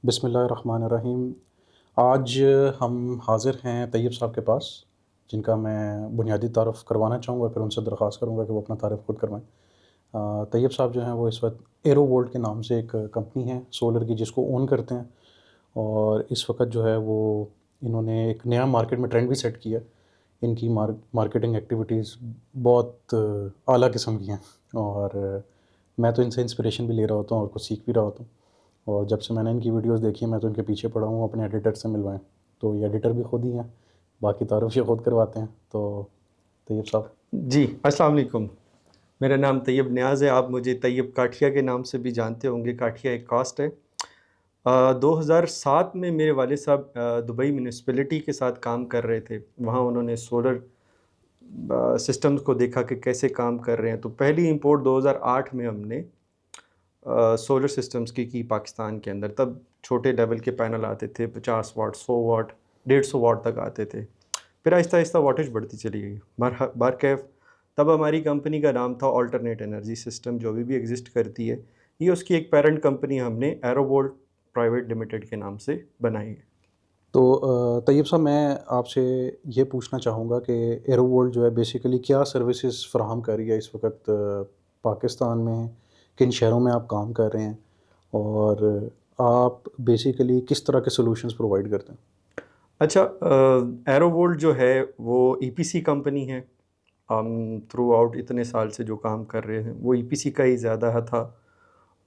बिस्मिल्लाहिर्रहमानिर्रहीम। आज हम हाज़िर हैं तैयब साहब के पास, जिनका मैं बुनियादी तारुफ़ करवाना चाहूँगा, फिर उनसे दरख्वास्त करूँगा कि वो अपना तारुफ़ खुद करवाएँ। तैयब साहब जो हैं वो इस वक़्त एरोवोल्ट के नाम से एक कंपनी है सोलर की, जिसको ओन करते हैं, और इस वक़्त जो है वो इन्होंने एक नया मार्केट में ट्रेंड भी सेट किया। इनकी मार्केटिंग एक्टिविटीज़ बहुत आला किस्म की हैं, और मैं तो इनसे इंस्पिरेशन भी ले रहा होता हूँ और कुछ सीख भी रहा होता हूँ। और जब से मैंने इनकी वीडियोज़ देखी हैं, मैं तो इनके पीछे पड़ा हूँ अपने एडिटर से मिलवाएँ। तो ये एडिटर भी खुद ही हैं, बाकी तारुफ़ ये खुद करवाते हैं। तो तैयब साहब। जी, अस्सलाम वालेकुम। मेरा नाम तैयब नियाज़ है। आप मुझे तैयब काठिया के नाम से भी जानते होंगे। काठिया एक कास्ट है। 2007 में मेरे वालिद साहब दुबई म्यूनिसिपैलिटी के साथ काम कर रहे थे। वहाँ उन्होंने सोलर सिस्टम्स को देखा कि कैसे काम कर रहे हैं। तो पहली इंपोर्ट 2008 में हमने सोलर सिस्टम्स की पाकिस्तान के अंदर। तब छोटे लेवल के पैनल आते थे, 50 वाट, 100 वाट, 150 वाट तक आते थे। फिर आहिस्ता आहिस्ता वाटेज बढ़ती चली गई। बारकैफ तब हमारी कंपनी का नाम था ऑल्टरनेट एनर्जी सिस्टम, जो अभी भी एग्जिस्ट करती है। ये उसकी एक पेरेंट कंपनी हमने एरोवोल्ट प्राइवेट लिमिटेड के नाम से बनाई है। तो तैयब साहब, मैं आपसे ये पूछना चाहूँगा कि एरोवोल्ट जो है बेसिकली क्या सर्विसेज़ फ़राहम कर रही है इस वक़्त पाकिस्तान में? किन शहरों में आप काम कर रहे हैं? और आप बेसिकली किस तरह के सॉल्यूशंस प्रोवाइड करते हैं? अच्छा, एरोवोल्ट जो है वो ईपीसी कंपनी है। हम थ्रू आउट इतने साल से जो काम कर रहे हैं वो ईपीसी का ही ज़्यादा है था।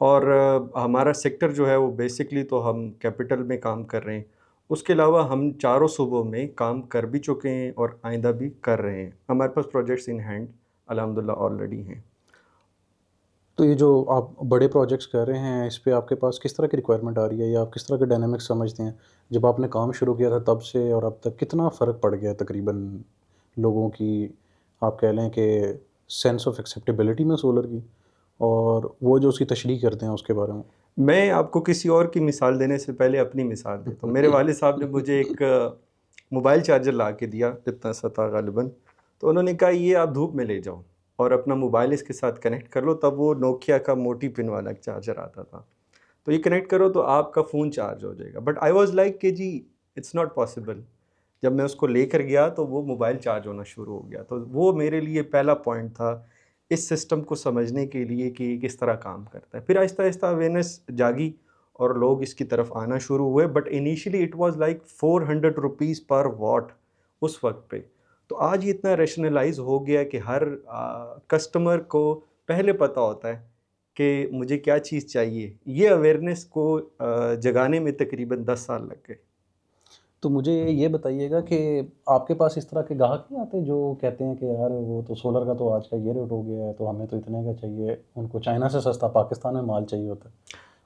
और हमारा सेक्टर जो है वो बेसिकली तो हम कैपिटल में काम कर रहे हैं। उसके अलावा हम चारों सूबों में काम कर भी चुके हैं और आइंदा भी कर रहे हैं। हमारे पास प्रोजेक्ट्स इन हैंड अल्हम्दुलिल्लाह ऑलरेडी हैं। तो ये जो आप बड़े प्रोजेक्ट्स कर रहे हैं, इस पे आपके पास किस तरह की रिक्वायरमेंट आ रही है, या आप किस तरह के डायनामिक्स समझते हैं? जब आपने काम शुरू किया था तब से और अब तक कितना फ़र्क पड़ गया है तकरीबन लोगों की, आप कह लें कि सेंस ऑफ एक्सेप्टेबिलिटी में सोलर की, और वो जो उसकी तशरीह करते हैं उसके बारे में? मैं आपको किसी और की मिसाल देने से पहले अपनी मिसाल देता हूँ। मेरे वालिद साहब ने मुझे एक मोबाइल चार्जर ला के दिया, इतना सा था ग़ालिबन। तो उन्होंने कहा ये आप धूप में ले जाओ और अपना मोबाइल इसके साथ कनेक्ट कर लो। तब वो नोकिया का मोटी पिन वाला चार्जर आता था। तो ये कनेक्ट करो तो आपका फ़ोन चार्ज हो जाएगा। बट आई वाज़ लाइक कि जी इट्स नॉट पॉसिबल। जब मैं उसको लेकर गया तो वो मोबाइल चार्ज होना शुरू हो गया। तो वो मेरे लिए पहला पॉइंट था इस सिस्टम को समझने के लिए कि किस तरह काम करता है। फिर आहिस्ता-आहिस्ता अवेयरनेस जागी और लोग इसकी तरफ आना शुरू हुए। But initially it was like 400 rupees पर वॉट उस वक़्त पे। तो आज ये इतना रैशनलाइज़ हो गया कि हर कस्टमर को पहले पता होता है कि मुझे क्या चीज़ चाहिए। ये अवेयरनेस को जगाने में तकरीबन 10 साल लग गए। तो मुझे ये बताइएगा कि आपके पास इस तरह के ग्राहक नहीं आते जो कहते हैं कि यार वो तो सोलर का तो आज का ये रेट हो गया है, तो हमें तो इतने का चाहिए, उनको चाइना से सस्ता पाकिस्तान में माल चाहिए होता है।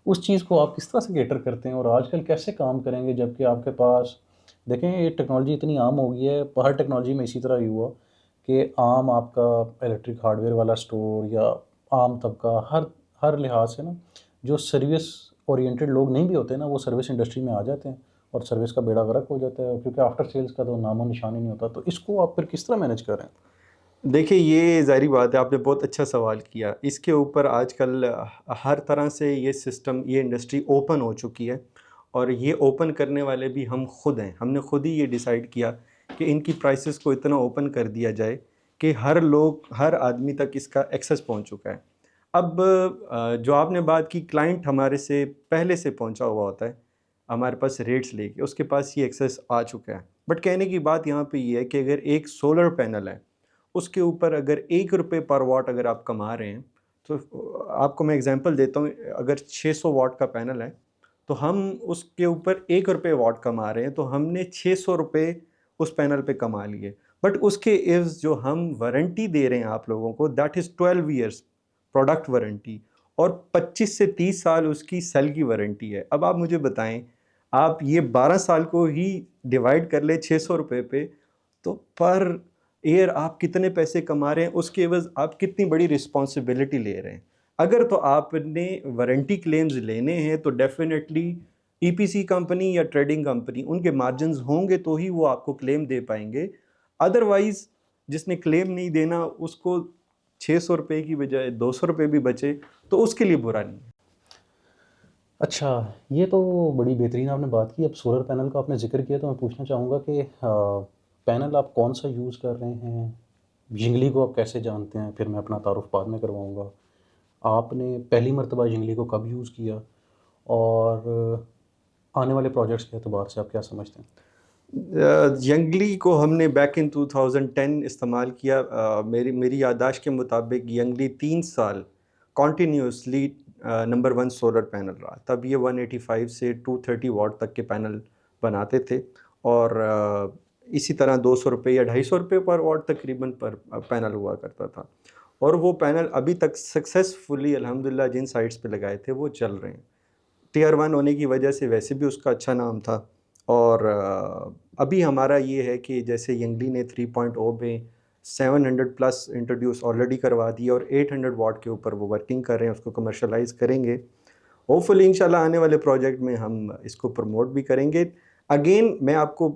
उस चीज़ को आप किस तरह से कैटर करते हैं, और आजकल कैसे काम करेंगे जबकि आपके पास, देखें ये टेक्नोलॉजी इतनी आम हो गई है, हर टेक्नोलॉजी में इसी तरह ही हुआ कि आम आपका इलेक्ट्रिक हार्डवेयर वाला स्टोर या आम तबका हर हर लिहाज से ना, जो सर्विस ओरिएंटेड लोग नहीं भी होते ना, वो सर्विस इंडस्ट्री में आ जाते हैं और सर्विस का बेड़ा गर्क हो जाता है, क्योंकि आफ्टर सेल्स का तो नामो निशान ही नहीं होता। तो इसको आप फिर किस तरह मैनेज कर रहे हैं? देखिए, ये ज़ाहिर बात है, आपने बहुत अच्छा सवाल किया। इसके ऊपर आजकल हर तरह से ये सिस्टम, ये इंडस्ट्री ओपन हो चुकी है और ये ओपन करने वाले भी हम खुद हैं। हमने खुद ही ये डिसाइड किया कि इनकी प्राइसेस को इतना ओपन कर दिया जाए कि हर आदमी तक इसका एक्सेस पहुंच चुका है। अब जो आपने बात की, क्लाइंट हमारे से पहले से पहुंचा हुआ होता है, हमारे पास रेट्स लेके, उसके पास ये एक्सेस आ चुका है। बट कहने की बात यहाँ पे ये है कि अगर एक सोलर पैनल है, उसके ऊपर अगर 1 रुपये पर वाट अगर आप कमा रहे हैं, तो आपको मैं एग्जांपल देता हूँ। अगर 600 वाट का पैनल है, तो हम उसके ऊपर 1 रुपये वाट कमा रहे हैं, तो हमने 600 रुपये उस पैनल पे कमा लिए। बट उसके इव्ज़ जो हम वारंटी दे रहे हैं आप लोगों को, that is 12 years product warranty, और 25 से 30 साल उसकी सेल की वारंटी है। अब आप मुझे बताएं, आप ये 12 साल को ही डिवाइड कर ले 600 रुपये पे, तो पर ईयर आप कितने पैसे कमा रहे हैं, उसके एवज़ आप कितनी बड़ी रिस्पॉन्सिबिलिटी ले रहे हैं। अगर तो आपने वारंटी क्लेम्स लेने हैं तो डेफिनेटली ईपीसी कंपनी या ट्रेडिंग कंपनी, उनके मार्जिन्स होंगे तो ही वो आपको क्लेम दे पाएंगे। अदरवाइज़ जिसने क्लेम नहीं देना, उसको 600 रुपये की बजाय 200 रुपये भी बचे तो उसके लिए बुरा नहीं है। अच्छा, ये तो बड़ी बेहतरीन आपने बात की। अब सोलर पैनल का आपने ज़िक्र किया तो मैं पूछना चाहूँगा कि पैनल आप कौन-सा यूज़ कर रहे हैं? जिंगली को आप कैसे जानते हैं? फिर मैं अपना तारुफ़ बाद में करवाऊँगा। आपने पहली मर्तबा जिंगली को कब यूज़ किया? और आने वाले प्रोजेक्ट्स के एतबार से आप क्या समझते हैं? यंगली को हमने बैक इन 2010 इस्तेमाल किया। मेरी याददाश्त के मुताबिक यंगली 3 साल continuously number one solar panel रहा। तब ये 185 से 230 वाट तक के पैनल बनाते थे, और इसी तरह 200 रुपये या 250 रुपये पर वाट तकरीबन पर पैनल हुआ करता था। और वो पैनल अभी तक सक्सेसफुली अल्हम्दुलिल्लाह जिन साइट्स पे लगाए थे वो चल रहे हैं। टियर 1 होने की वजह से वैसे भी उसका अच्छा नाम था। और अभी हमारा ये है कि जैसे यंगली ने 3.0 में 700 प्लस इंट्रोड्यूस ऑलरेडी करवा दिया, और 800 वाट के ऊपर वो वर्किंग कर रहे हैं, उसको कमर्शलाइज करेंगे। होपफुली इंशाल्लाह आने वाले प्रोजेक्ट में हम इसको प्रमोट भी करेंगे। अगेन मैं आपको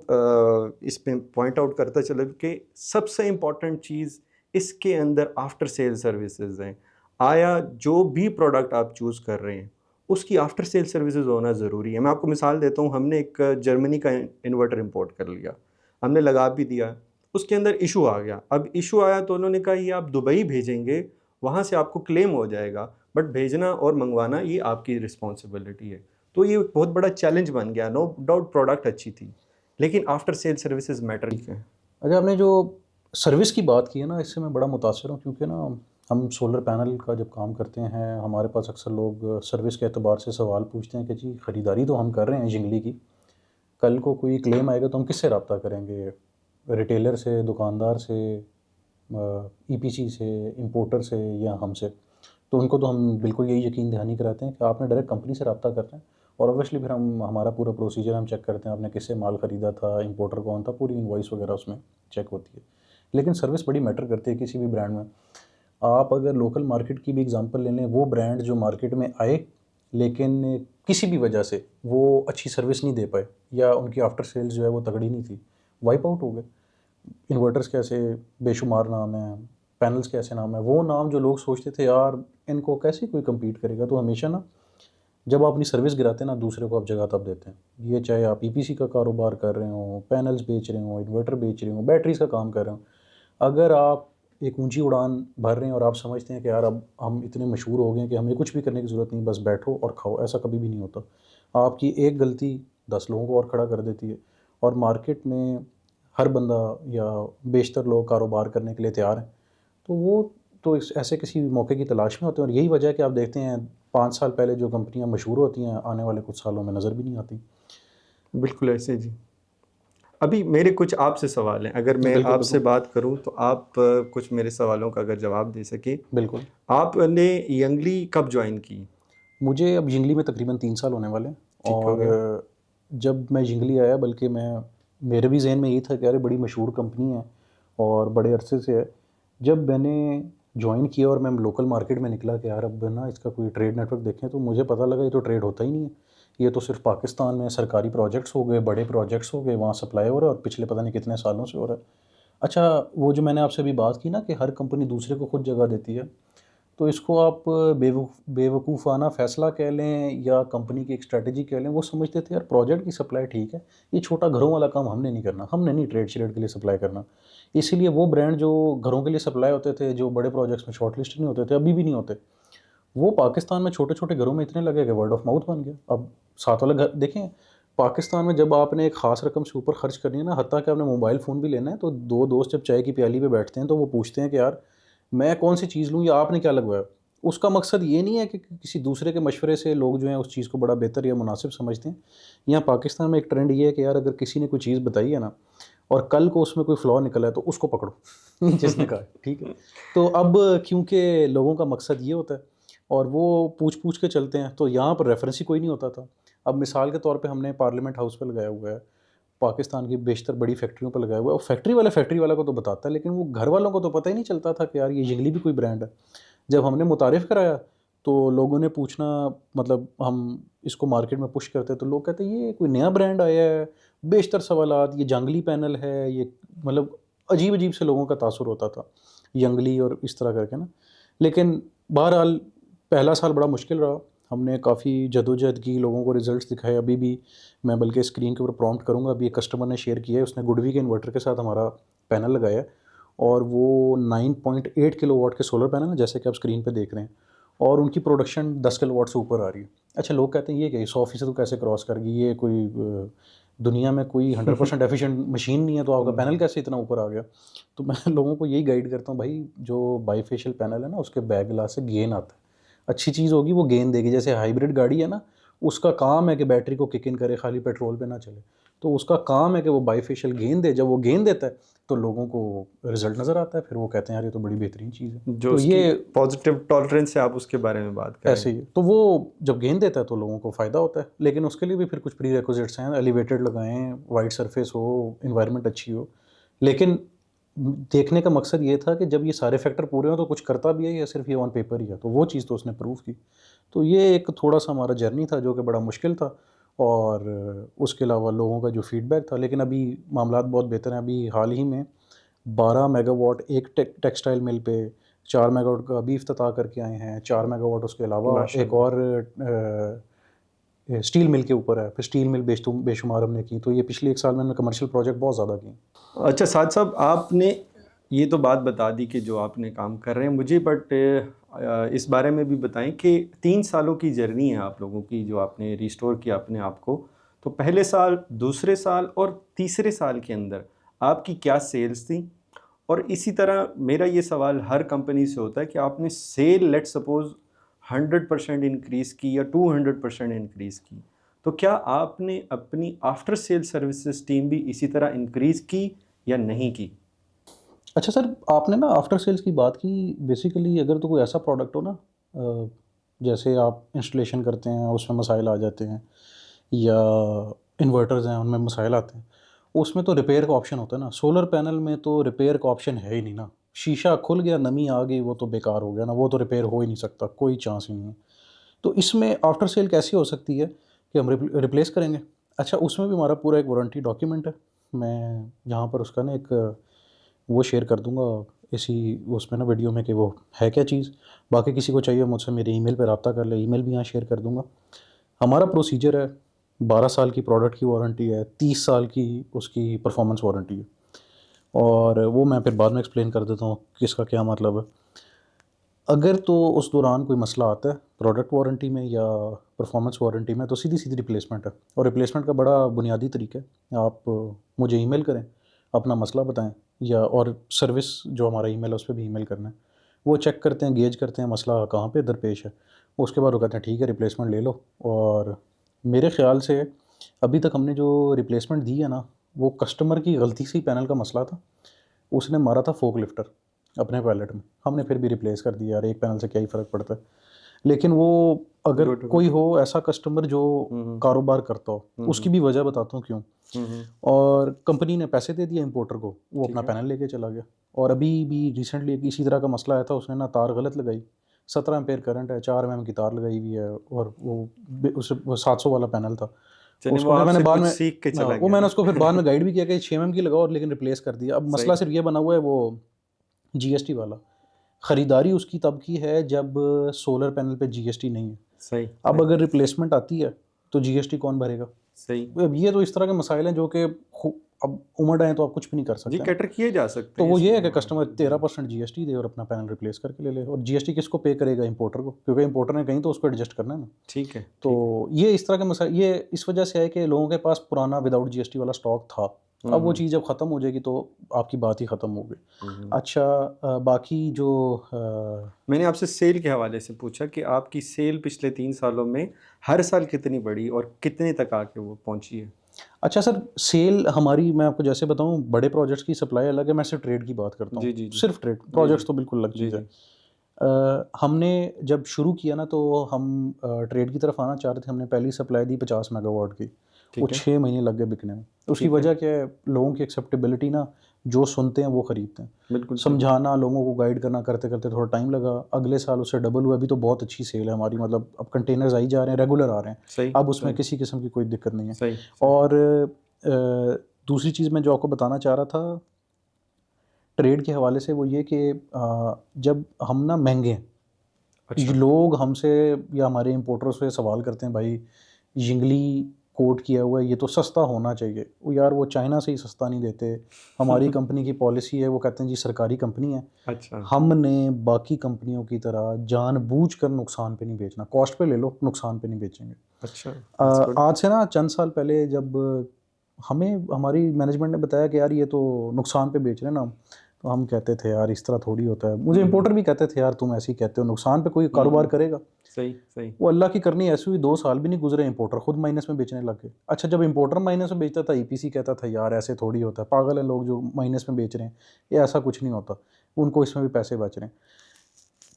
इसमें पॉइंट आउट करता चलूँ कि सबसे इम्पॉर्टेंट चीज़ इसके अंदर आफ्टर सेल सर्विसेज हैं। आया जो भी प्रोडक्ट आप चूज़ कर रहे हैं उसकी आफ्टर सेल सर्विसेज होना ज़रूरी है। मैं आपको मिसाल देता हूँ, हमने एक जर्मनी का इन्वर्टर इंपोर्ट कर लिया, हमने लगा भी दिया, उसके अंदर इशू आ गया। अब इशू आया तो उन्होंने कहा ये आप दुबई भेजेंगे, वहाँ से आपको क्लेम हो जाएगा, बट भेजना और मंगवाना ये आपकी रिस्पॉन्सिबिलिटी है। तो ये बहुत बड़ा चैलेंज बन गया। नो डाउट प्रोडक्ट अच्छी थी, लेकिन आफ्टर सेल सर्विसेज मैटर है। अच्छा, आपने जो सर्विस की बात की है ना, इससे मैं बड़ा मुतासिर हूँ, क्योंकि ना हम सोलर पैनल का जब काम करते हैं, हमारे पास अक्सर लोग सर्विस के एतबार से सवाल पूछते हैं कि जी ख़रीदारी तो हम कर रहे हैं जिंगली की, कल को कोई क्लेम आएगा तो हम किससे रब्ता करेंगे? रिटेलर से, दुकानदार से, ईपीसी से, इंपोर्टर से, या हमसे? तो उनको तो हम बिल्कुल यही यकीन दहानी कराते हैं कि आपने डायरेक्ट कंपनी से रब्ता करना है। और ऑब्वियसली फिर हम हमारा पूरा प्रोसीजर हम चेक करते हैं, आपने किससे माल ख़रीदा था, इंपोर्टर कौन था, पूरी इनवॉइस वगैरह उसमें चेक होती है। लेकिन सर्विस बड़ी मैटर करती है किसी भी ब्रांड में। आप अगर लोकल मार्केट की भी एग्जांपल ले लें, वो ब्रांड जो मार्केट में आए लेकिन किसी भी वजह से वो अच्छी सर्विस नहीं दे पाए, या उनकी आफ्टर सेल्स जो है वो तगड़ी नहीं थी, वाइप आउट हो गए। इन्वर्टर्स के ऐसे बेशुमार नाम हैं, पैनल्स के ऐसे नाम हैं, वो नाम जो लोग सोचते थे यार इनको कैसे कोई कम्पीट करेगा। तो हमेशा ना जब आप अपनी सर्विस गिराते हैं ना, दूसरे को आप जगह तब देते हैं। ये चाहे आप ईपीसी का कारोबार कर रहे हो, पैनल्स बेच रहे हो, इन्वर्टर बेच रहे हो, बैटरीज का काम कर रहे हो, अगर आप एक ऊंची उड़ान भर रहे हैं और आप समझते हैं कि यार अब हम इतने मशहूर हो गए हैं कि हमें कुछ भी करने की ज़रूरत नहीं, बस बैठो और खाओ, ऐसा कभी भी नहीं होता। आपकी एक गलती 10 लोगों को और खड़ा कर देती है। और मार्केट में हर बंदा या बेशतर लोग कारोबार करने के लिए तैयार हैं, तो वो तो ऐसे किसी मौके की तलाश में होते हैं। और यही वजह है कि आप देखते हैं 5 साल पहले जो कंपनियां मशहूर होती हैं, आने वाले कुछ सालों में नज़र भी नहीं आती। बिल्कुल ऐसे जी। अभी मेरे कुछ आपसे सवाल हैं, अगर मैं बिल्कुल, आपसे बिल्कुल। बात करूं तो आप कुछ मेरे सवालों का अगर जवाब दे सके। बिल्कुल। आपने यंगली कब ज्वाइन की? मुझे अब जिंगली में तकरीबन 3 साल होने वाले हैं। ठीक हो और गया। जब मैं जिंगली आया, बल्कि मेरे भी जहन में यही था कि यार बड़ी मशहूर कंपनी है और बड़े अरसे से है। जब मैंने ज्वाइन किया और मैं लोकल मार्केट में निकला कि यार अब ना इसका कोई ट्रेड नेटवर्क देखें, तो मुझे पता लगा ये तो ट्रेड होता ही नहीं है। ये तो सिर्फ पाकिस्तान में सरकारी प्रोजेक्ट्स हो गए, बड़े प्रोजेक्ट्स हो गए, वहाँ सप्लाई हो रहा है, और पिछले पता नहीं कितने सालों से हो रहा है। अच्छा, वो जो मैंने आपसे अभी बात की ना कि हर कंपनी दूसरे को खुद जगह देती है, तो इसको आप बेवकूफ़ाना फ़ैसला कह लें या कंपनी की एक स्ट्रैटेजी कह लें। वो समझते थे यार प्रोजेक्ट की सप्लाई ठीक है, ये छोटा घरों वाला काम हमने नहीं करना, हमने नहीं ट्रेड श्रेड के लिए सप्लाई करना। इसीलिए वो ब्रांड जो घरों के लिए सप्लाई होते थे, जो बड़े प्रोजेक्ट्स में शॉर्ट लिस्ट नहीं होते थे, अभी भी नहीं होते, वो पाकिस्तान में छोटे-छोटे घरों में इतने लगे कि वर्ड ऑफ माउथ बन गया। अब साथ वाला घर देखें, पाकिस्तान में जब आपने एक ख़ास रकम से ऊपर खर्च करनी है ना, हत्ता कि आपने मोबाइल फ़ोन भी लेना है, तो 2 दोस्त जब चाय की प्याली पे बैठते हैं तो वो पूछते हैं कि यार मैं कौन-सी चीज़ लूँ या आपने क्या लगवाया? उसका मकसद ये नहीं है कि किसी दूसरे के मशवरे से लोग जो हैं उस चीज़ को बड़ा बेहतर या मुनासिब समझते हैं। यहाँ पाकिस्तान में एक ट्रेंड ये है कि यार अगर किसी ने कोई चीज़ बताई है ना और कल को उसमें कोई फ्लॉ निकला है तो उसको पकड़ो जिसने कहा है, ठीक है? तो अब क्योंकि लोगों का मकसद ये होता है और वो पूछ-पूछ के चलते हैं, तो यहाँ पर रेफ़रेंस ही कोई नहीं होता था। अब मिसाल के तौर पे हमने पार्लियामेंट हाउस पे लगाया हुआ है, पाकिस्तान की बेशतर बड़ी फैक्ट्रियों पर लगाया हुआ है, और फैक्ट्री वाला को तो बताता है, लेकिन वो घर वालों को तो पता ही नहीं चलता था कि यार ये जिंगली भी कोई ब्रांड है। जब हमने मुतारिफ़ कराया तो लोगों ने पूछना, मतलब हम इसको मार्केट में पुश करते तो लोग कहते ये कोई नया ब्रांड आया है, बेशतर सवालात, ये जंगली पैनल है, ये मतलब अजीब-अजीब से लोगों का तासुर होता था, यंगली और इस तरह करके ना। लेकिन बहरहाल पहला साल बड़ा मुश्किल रहा। हमने काफ़ी जदोजहद की, लोगों को रिजल्ट्स दिखाए। अभी भी मैं बल्कि स्क्रीन के ऊपर प्रॉम्प्ट करूँगा, अभी एक कस्टमर ने शेयर किया है, उसने गुडवी के इन्वर्टर के साथ हमारा पैनल लगाया है और वो 9.8 किलोवाट के सोलर पैनल है, जैसे कि आप स्क्रीन पे देख रहे हैं, और उनकी प्रोडक्शन 10 किलोवाट से ऊपर आ रही है। अच्छा, लोग कहते हैं ये क्या 100% तो कैसे क्रॉस कर गई, ये कोई दुनिया में कोई 100% एफिशिएंट मशीन नहीं है, तो आपका पैनल कैसे इतना ऊपर आ गया? तो मैं लोगों को यही गाइड करता हूँ, भाई जो बाईफेशियल पैनल है ना, उसके बैक ग्लास से गेन आता है। अच्छी चीज़ होगी वो गेन देगी। जैसे हाइब्रिड गाड़ी है ना, उसका काम है कि बैटरी को किक इन करे, खाली पेट्रोल पे ना चले। तो उसका काम है कि वो बाईफेशियल गेन दे। जब वो गेन देता है तो लोगों को रिजल्ट नज़र आता है, फिर वो कहते हैं यार ये तो बड़ी बेहतरीन चीज़ है। जो तो उसकी ये पॉजिटिव टॉलरेंस है, आप उसके बारे में बात कर रहे ऐसे हैं। ही, तो वो जब गेंद देता है तो लोगों को फ़ायदा होता है, लेकिन उसके लिए भी फिर कुछ प्री रिक्विजिट्स हैं, एलिवेटेड लगाएं, वाइड सरफेस हो, इन्वायरमेंट अच्छी हो। लेकिन देखने का मकसद ये था कि जब ये सारे फैक्टर पूरे हों तो कुछ करता भी है या सिर्फ ये ऑन पेपर ही है, तो वो चीज़ तो उसने प्रूव की। तो ये एक थोड़ा सा हमारा जर्नी था जो कि बड़ा मुश्किल था, और उसके अलावा लोगों का जो फीडबैक था। लेकिन अभी मामलात बहुत बेहतर हैं। अभी हाल ही में 12 मेगावाट एक टेक्सटाइल मिल पे, 4 मेगावाट का अभी इफ्तिताह करके आए हैं। 4 मेगावाट उसके अलावा एक माशाल्लाह। और स्टील मिल के ऊपर है। फिर स्टील मिल बेशुमार हमने की। तो ये पिछले 1 साल में हमने कमर्शियल प्रोजेक्ट बहुत ज़्यादा किए। अच्छा साद साहब, आपने ये तो बात बता दी कि जो आपने काम कर रहे हैं मुझे, बट इस बारे में भी बताएं कि 3 सालों की जर्नी है आप लोगों की, जो आपने रिस्टोर किया अपने आप को। तो पहले साल, दूसरे साल और तीसरे साल के अंदर आपकी क्या सेल्स थी? और इसी तरह मेरा ये सवाल हर कंपनी से होता है कि आपने सेल लेट सपोज 100% इंक्रीज़ की या 200% इंक्रीज़ की, तो क्या आपने अपनी आफ्टर सेल सर्विसेज टीम भी इसी तरह इंक्रीज़ की या नहीं की? अच्छा सर, आपने ना आफ्टर सेल्स की बात की। बेसिकली अगर तो कोई ऐसा प्रोडक्ट हो ना, जैसे आप इंस्टॉलेशन करते हैं उसमें मसाइल आ जाते हैं, या इन्वर्टर्स हैं उनमें मसाइल आते हैं, उसमें तो रिपेयर का ऑप्शन होता है ना। सोलर पैनल में तो रिपेयर का ऑप्शन है ही नहीं ना। शीशा खुल गया, नमी आ गई, वो तो बेकार हो गया ना, वो तो रिपेयर हो ही नहीं सकता, कोई चांस ही नहीं है। तो इसमें आफ्टर सेल कैसी हो सकती है कि हम रिप्लेस करेंगे। अच्छा, उसमें भी हमारा पूरा एक वारंटी डॉक्यूमेंट है। मैं यहाँ पर उसका ना एक वो शेयर कर दूँगा इसी उसमें ना, वीडियो में, कि वो है क्या चीज़। बाकी किसी को चाहिए मुझसे मेरे ईमेल पे रब्ता कर ले, ईमेल भी यहाँ शेयर कर दूँगा। हमारा प्रोसीजर है, 12 साल की प्रोडक्ट की वारंटी है, 30 साल की उसकी परफॉर्मेंस वारंटी है, और वो मैं फिर बाद में एक्सप्लेन कर देता हूँ कि इसका क्या मतलब है। अगर तो उस दौरान कोई मसला आता है प्रोडक्ट वारंटी में या परफॉर्मेंस वारंटी में, तो सीधी-सीधी रिप्लेसमेंट है, और रिप्लेसमेंट का बड़ा बुनियादी तरीका है। आप मुझे ईमेल करें, अपना मसला बताएँ, या और सर्विस जो हमारा ईमेल है उस पे भी ईमेल करना है। वो चेक करते हैं, गेज करते हैं मसला कहाँ पे दरपेश है। उसके बाद वो कहते हैं ठीक है रिप्लेसमेंट ले लो। और मेरे ख़्याल से अभी तक हमने जो रिप्लेसमेंट दी है ना, वो कस्टमर की गलती से ही पैनल का मसला था। उसने मारा था फोक लिफ्टर अपने पैलेट में, हमने फिर भी रिप्लेस कर दिया। यार एक पैनल से क्या ही फ़र्क पड़ता है। लेकिन वो अगर गुड, कोई गुड। हो ऐसा कस्टमर जो कारोबार करता हो, उसकी भी वजह बताता हूँ क्यों। और कंपनी ने पैसे दे दिए इंपोर्टर को, वो अपना ठीक है। पैनल लेके चला गया। और अभी भी रिसेंटली इसी तरह का मसला आया था, उसने ना तार गलत लगाई। 17 एम्पेयर करंट है, 4 mm की तार लगाई हुई है, और वो 700 वाला पैनल था। चलिए, वो उसको फिर मैंने आपसे बाद कुछ में सीख के चला वो गया। मैंने उसको फिर बाद में गाइड भी किया कि 6 mm की लगाओ, और लेकिन रिप्लेस कर दिया। अब मसला सही, सिर्फ ये बना हुआ है, वो जीएसटी वाला। ख़रीदारी उसकी तब की है जब सोलर पैनल पे जीएसटी नहीं है। सही, अब सही, अगर रिप्लेसमेंट आती है तो जीएसटी कौन भरेगा? सही। अब ये तो इस तरह के मसाइल हैं जो कि अब उमड़ आए तो आप कुछ भी नहीं कर जी, सकते ना। कैटर किए जा सकते तो हैं वो ये इसमें। है कि कस्टमर 13% जीएसटी दे और अपना पैनल रिप्लेस करके ले ले। और जीएसटी किसको पे करेगा? इंपोर्टर को, क्योंकि इंपोर्टर ने कहीं तो उसको एडजस्ट करना है ना। ठीक है, तो ठीक है। ये इस तरह के मसाइल, ये इस वजह से है कि लोगों के पास पुराना विदाउट जीएसटी वाला स्टॉक था। अब वो चीज़ जब ख़त्म हो जाएगी तो आपकी बात ही ख़त्म हो गई। अच्छा, बाकी जो मैंने आपसे सेल के हवाले से पूछा कि आपकी सेल पिछले 3 सालों में हर साल कितनी बढ़ी और कितने तक आके वो पहुंची है? अच्छा सर, सेल हमारी, मैं आपको जैसे बताऊँ, बड़े प्रोजेक्ट्स की सप्लाई अलग है, मैं सिर्फ ट्रेड की बात करता हूँ। जी, जी, जी। सिर्फ ट्रेड, जी, प्रोजेक्ट्स जी। तो बिल्कुल अलग जी, चीज़ है। जी। हमने जब शुरू किया ना, तो हम ट्रेड की तरफ आना चाह रहे थे। हमने पहली सप्लाई दी 50 मेगावाट की। वो ठीक है, 6 महीने लग गए बिकने में। उसकी ठीक है। वजह क्या है? लोगों की एक्सेप्टेबिलिटी ना, जो सुनते हैं वो खरीदते हैं। बिल्कुल सही। समझाना, लोगों को गाइड करना करते करते थोड़ा टाइम लगा। अगले साल उससे डबल हुआ। अभी तो बहुत अच्छी सेल है हमारी, मतलब अब कंटेनर्स आई जा रहे हैं, रेगुलर आ रहे हैं। सही, अब उसमें सही, किसी किस्म की कोई दिक्कत नहीं है। सही, सही। और दूसरी चीज़ मैं जो आपको बताना चाह रहा था ट्रेड के हवाले से, वो ये कि जब हम ना महंगे हैं, अच्छा। लोग हमसे या हमारे इम्पोर्टर से सवाल करते हैं, भाई जिंगली कोट किया हुआ है, ये तो सस्ता होना चाहिए। वो यार वो चाइना से ही सस्ता नहीं देते। हमारी कंपनी की पॉलिसी है, वो कहते हैं जी सरकारी कंपनी है, अच्छा। हमने बाकी कंपनियों की तरह जानबूझकर नुकसान पे नहीं बेचना। कॉस्ट पे ले लो, नुकसान पे नहीं बेचेंगे। अच्छा, दैट्स गुड। आज से ना चंद साल पहले जब हमें हमारी मैनेजमेंट ने बताया कि यार ये तो नुकसान पे बेच रहे हैं ना, तो हम कहते थे यार इस तरह थोड़ी होता है। मुझे इंपोर्टर भी कहते थे यार तुम ऐसे ही कहते हो, नुकसान पे कोई कारोबार करेगा? सही, सही। वो अल्लाह की करनी ऐसी हुई, 2 साल भी नहीं गुजरे, इंपोर्टर खुद माइनस में बेचने लग गए। अच्छा, जब इंपोर्टर माइनस में बेचता था, ईपीसी कहता था यार ऐसे थोड़ी होता है, पागल है लोग जो माइनस में बेच रहे हैं, ये ऐसा कुछ नहीं होता, उनको इसमें भी पैसे बच रहे हैं।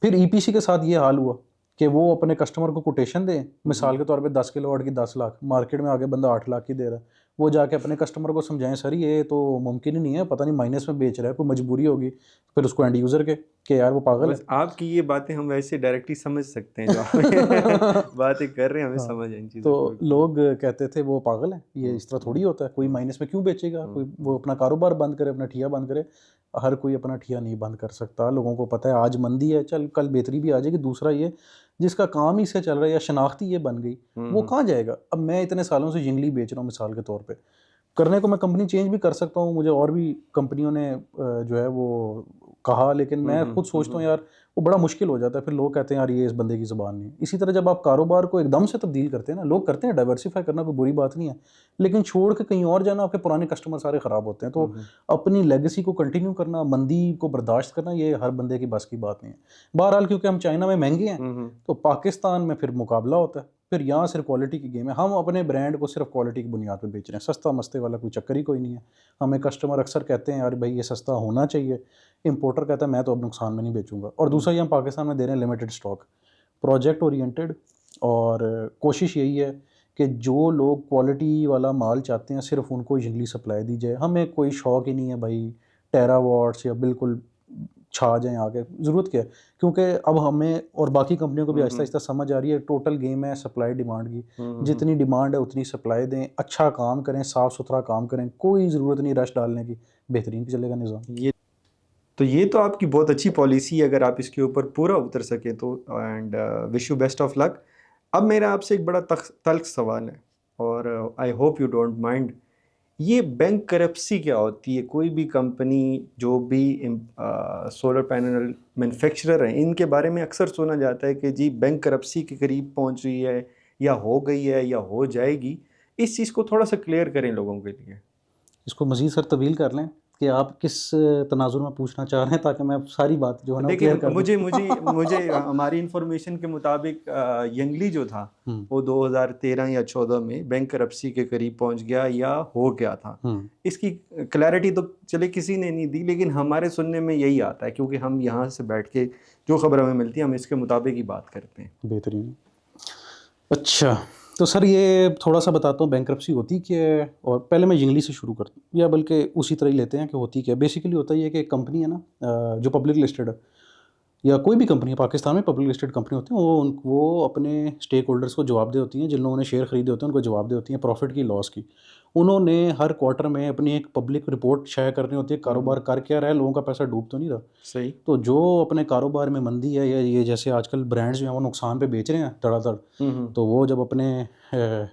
फिर ईपीसी के साथ ये हाल हुआ कि वो अपने कस्टमर को कोटेशन दें, मिसाल के तौर पे 10 किलोवाट की 10 लाख, मार्केट में आगे बंदा 8 लाख की दे रहा है। वो जाके अपने कस्टमर को समझाएं सर ये तो मुमकिन ही नहीं है, पता नहीं माइनस में बेच रहा है, कोई मजबूरी होगी। फिर उसको एंड यूज़र के कि यार वो पागल है। बस आपकी ये बातें हम वैसे डायरेक्टली समझ सकते हैं, जो आप बातें कर रहे हैं हमें हाँ, समझ है इन चीज़ों की तो बिल्कुल। लोग कहते थे वो पागल है, ये इस तरह थोड़ी होता है, कोई माइनस में क्यों बेचेगा, कोई वो अपना कारोबार बंद करे, अपना ठिया बंद करे। हर कोई अपना ठिया नहीं बंद कर सकता। लोगों को पता है आज मंदी है, चल कल बेहतरी भी आ जाएगी। दूसरा ये जिसका काम ही इससे चल रहा है या शनाख्ती ये बन गई, वो कहाँ जाएगा? अब मैं इतने सालों से जिंगली बेच रहा हूँ मिसाल के तौर पे, करने को मैं कंपनी चेंज भी कर सकता हूँ, मुझे और भी कंपनियों ने जो है वो कहा, लेकिन मैं खुद सोचता हूँ यार वो बड़ा मुश्किल हो जाता है। फिर लोग कहते हैं यार ये इस बंदे की ज़ुबान नहीं है। इसी तरह जब आप कारोबार को एकदम से तब्दील करते हैं ना, लोग करते हैं, डाइवर्सिफाई करना कोई बुरी बात नहीं है, लेकिन छोड़ के कहीं और जाना, आपके पुराने कस्टमर सारे ख़राब होते हैं। तो अपनी लेगेसी को कंटिन्यू करना, मंदी को बर्दाश्त करना, ये हर बंदे की बस की बात नहीं है। बहरहाल क्योंकि हम चाइना में महंगे हैं, तो पाकिस्तान में फिर मुकाबला होता है, फिर यहाँ सिर्फ क्वालिटी की गेम है। हम अपने ब्रांड को सिर्फ क्वालिटी की बुनियाद पे बेच रहे हैं, सस्ता मस्ते वाला कोई चक्कर ही कोई नहीं है। हमें कस्टमर अक्सर कहते हैं यार भाई ये सस्ता होना चाहिए, इंपोर्टर कहता है मैं तो अब नुकसान में नहीं बेचूंगा। और दूसरा ये हम पाकिस्तान में दे रहे हैं लिमिटेड स्टॉक, प्रोजेक्ट ओरिएंटेड, और कोशिश यही है कि जो लोग क्वालिटी वाला माल चाहते हैं सिर्फ उनको जंगली सप्लाई दी जाए। हमें कोई शौक ही नहीं है भाई टेरावाट्स या बिल्कुल छा जाएँ आगे, ज़रूरत क्या है? क्योंकि अब हमें और बाकी कंपनियों को भी आहिस्ता-आहिस्ता समझ आ रही है, टोटल गेम है सप्लाई डिमांड की। जितनी डिमांड है उतनी सप्लाई दें, अच्छा काम करें, साफ़-सुथरा काम करें, कोई ज़रूरत नहीं रश डालने की, बेहतरीन चलेगा निज़ाम। ये तो आपकी बहुत अच्छी पॉलिसी है, अगर आप इसके ऊपर पूरा उतर सके तो। And wish you best of luck. अब मेरा आपसे एक बड़ा तल्ख सवाल है, और I hope you don't mind. ये बैंकरप्सी क्या होती है? कोई भी कंपनी, जो भी सोलर पैनल मैन्युफैक्चरर हैं, इनके बारे में अक्सर सुना जाता है कि जी बैंकरप्सी के करीब पहुंच रही है, या हो गई है, या हो जाएगी। इस चीज़ को थोड़ा सा क्लियर करें लोगों के लिए। इसको मज़ीद सर तवील कर लें कि आप किस तनाज़ुर में पूछना चाह रहे हैं, ताकि मैं सारी बात जो है ना वो देखिए, क्लियर कर दूँ। मुझे मुझे मुझे हमारी इंफॉर्मेशन के मुताबिक यंगली जो था, हुँ, वो 2013 या 14 में बैंकरप्सी के करीब पहुंच गया या हो गया था। हुँ, इसकी क्लैरिटी तो चले किसी ने नहीं दी, लेकिन हमारे सुनने में यही आता है, क्योंकि हम यहाँ से बैठ के जो खबर हमें मिलती है हम इसके मुताबिक ही बात करते हैं। बेहतरीन। अच्छा, तो सर ये थोड़ा-सा बताता हूँ बैंक्रप्सी होती क्या है, और पहले मैं जंगली से शुरू करता हूँ, या बल्कि उसी तरह ही लेते हैं कि होती क्या है। बेसिकली होता ये है कि एक कंपनी है ना, जो पब्लिक लिस्टेड है, या कोई भी कंपनी है पाकिस्तान में पब्लिक लिस्टेड कंपनी होती है, वो अपने स्टेक होल्डर्स को जवाबदेह होती हैं, जिन लोगों ने शेयर खरीदे होते हैं उनको जवाबदेह होती हैं प्रॉफिट की, लॉस की। उन्होंने हर क्वार्टर में अपनी एक पब्लिक रिपोर्ट शाया करनी होती है, कारोबार कर क्या रहा है, लोगों का पैसा डूब तो नहीं रहा। सही। तो जो अपने कारोबार में मंदी है, या ये जैसे आजकल ब्रांड्स जो हैं वो नुकसान पे बेच रहे हैं धड़ाधड़, तो वो जब अपने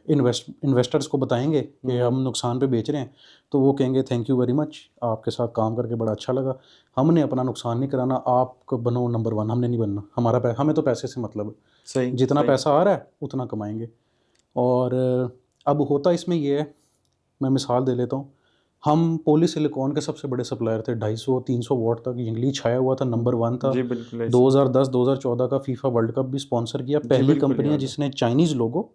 इन्वेस्टर्स को बताएंगे कि हम नुकसान पे बेच रहे हैं, तो वो कहेंगे थैंक यू वेरी मच, आपके साथ काम करके बड़ा अच्छा लगा, हमने अपना नुकसान नहीं कराना, आप बनो नंबर 1, हमने नहीं बनना, हमें तो पैसे से मतलब है, सही। जितना सही। पैसा आ रहा है उतना कमाएंगे। और अब होता इसमें ये है, मैं मिसाल दे लेता हूँ, हम पॉलीसिलिकॉन के सबसे बड़े सप्लायर थे, 250-300 वाट तक जंगली छाया हुआ था, नंबर 1 था। जी बिल्कुल ऐसे। 2010-2014 का फीफा वर्ल्ड कप भी स्पॉन्सर किया, जी पहली बिल्कुल कंपनी है याद है। जिसने चाइनीज़ लोगो